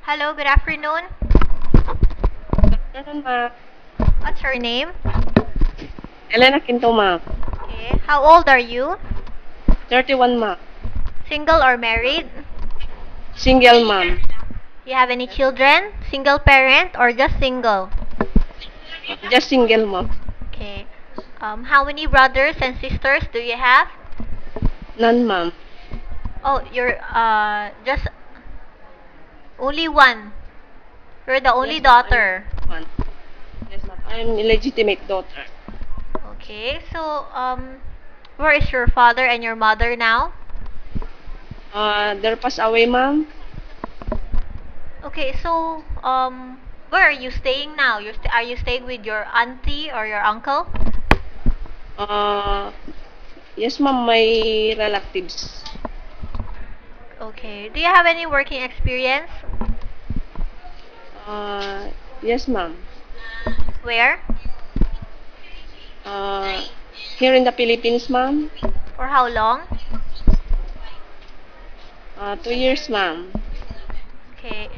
Hello, good afternoon. Afternoon, ma'am. What's your name? Elena Quinto, ma'am. Okay. How old are you? 31, ma'am. Single or married? Single, ma'am. You have any children? Single parent or just single? Just single, ma'am. Okay. How many brothers and sisters do you have? None, ma'am. Oh, you're just only one. You're the only Yes, ma'am. daughter. I'm one. Yes, ma'am. I'm illegitimate daughter. Okay. So, where is your father and your mother now? They're passed away, ma'am. Okay. So, where are you staying now? Are you staying with your auntie or your uncle? Uh, yes, ma'am. My relatives. Okay. Do you have any working experience? Uh, yes, ma'am. Where? Uh, here in the Philippines, ma'am. For how long? 2 years, ma'am. Okay.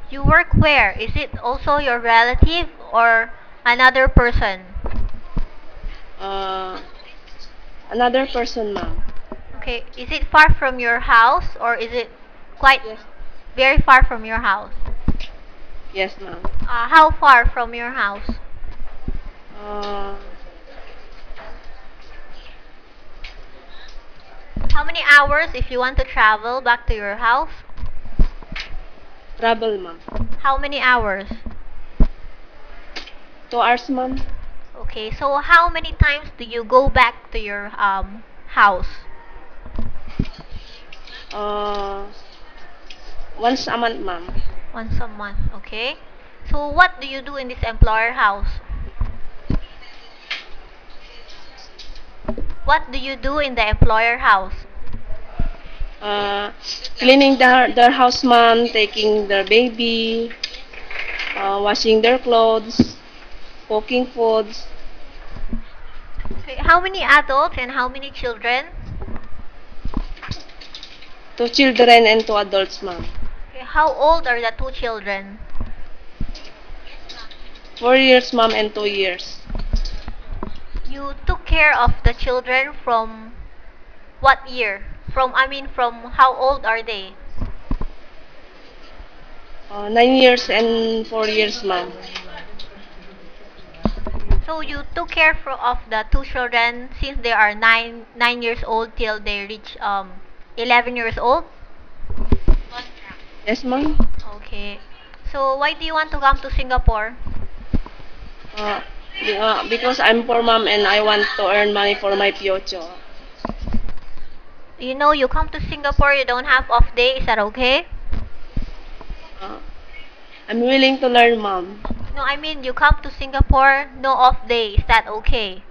You work where? Is it also your relative or another person? Uh, another person, ma'am. Okay. Is it far from your house or is it quite Yes. very far from your house? Yes, ma'am. How far from your house? Uh, How many hours if you want to travel back to your house? travel, ma'am. How many hours? 2 hours, ma'am. Okay, so how many times do you go back to your house? Uh, once a month, ma'am. Once a month, okay? So what do you do in this employer house? What do you do in the employer house? Uh, cleaning their house, ma'am, taking their baby, washing their clothes, cooking foods. Okay, how many adults and how many children? 2 children and 2 adults, ma'am. Okay, how old are the two children? 4 years, ma'am, and 2 years. You took care of the children from what year? From how old are they? 9 years and 4 years, ma'am. So you took care of the two children since they are nine years old till they reach 11 years old. Yes, ma'am. Okay. So why do you want to come to Singapore? Uh, because I'm poor, ma'am, and I want to earn money for my future. You know, you come to Singapore, you don't have off day. Is that okay? Uh, I'm willing to learn, ma'am. No, I mean you come to Singapore, no off day. Is that okay?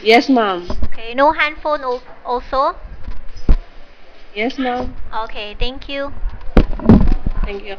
Yes, ma'am. Okay. No handphone also. Yes, ma'am. Okay. Thank you. Thank you.